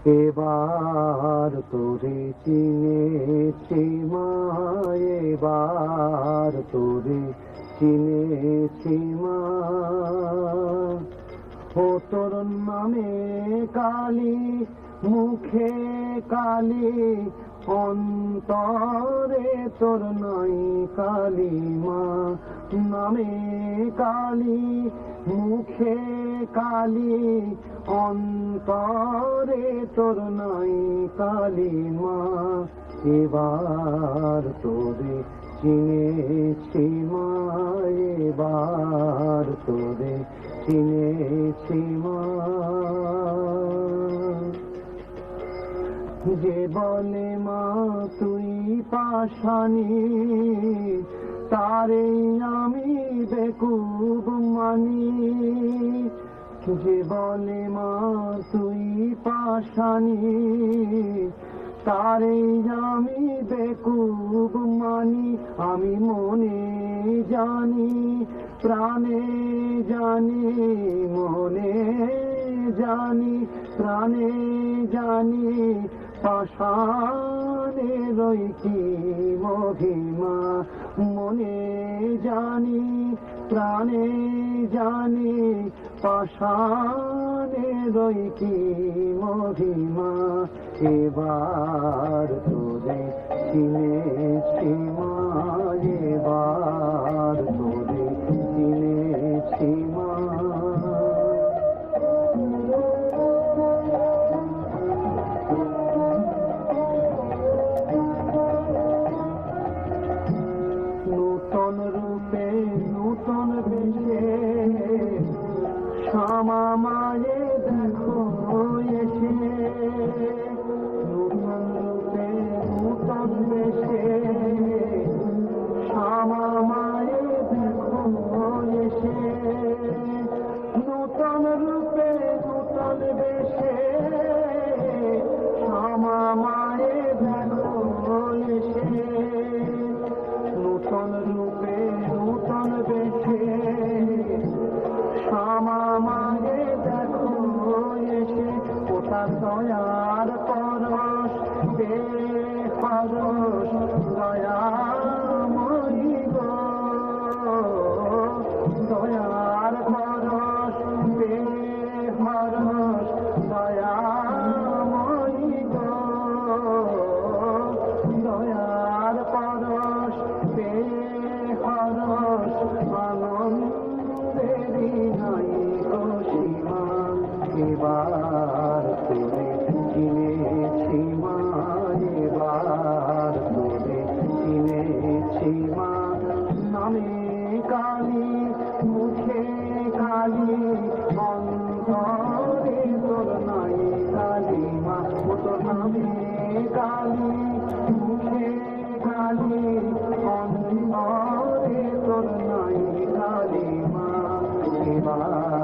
এবার তোরে চিনেছি মা, এবার তোরে চিনেছি মা। ও তোর নামে কালী, মুখে কালী, অন্তরে তোর নাই কালী মা। নামে কালী, মুখে কালী, অন্তরে তোর নাই কালী মা। এবার তোরে চিনেছি মা, এবার তোরে চিনেছি মা। যে বলে মা তুই পাষাণী, তারে আমি বেকুব মানি। যে বলে মা তুই পাষাণী, তারে আমি বেকুব মানি। আমি মনে জানি, প্রাণে জানি, মনে জানি, প্রাণে জানি, পাষাণেরই কি মহিমা। মনে জানি, প্রাণে জানি, পাষাণেরই কি মহিমা। এবার তোরে চিনেছি মা, এবার তোরে চিনেছি মা। নূতন রূপে নূতন বেশে শ্যামা মায়ে দেখো এসে। নূতন রূপে নূতন বেশে শ্যামা মায়ে দেখো এসে। নূতন রূপে নূতন বেশে শ্যামা মায়ে দেখো এসে। নূতন রূপে নূতন বেশে শ্যামা মায়ে দেখো এসে। ওটা দয়ার পরশ বেপরশ দয়াময়ী গো। দয়ার পরশ বেপরশ দয়াময়ী গো। দয়ার পরশ বেপরশ আনন্দেরই নাই গো সীমা। এবার তোরে চিনেছি মা, এবার তোরে চিনেছি মা। নামে কালী, মুখে কালী, অন্তরে তোর নাই কালী মা। ও তোর নামে কালী, মুখে কালী, অন্তরে তোর নাই কালী মা। এবার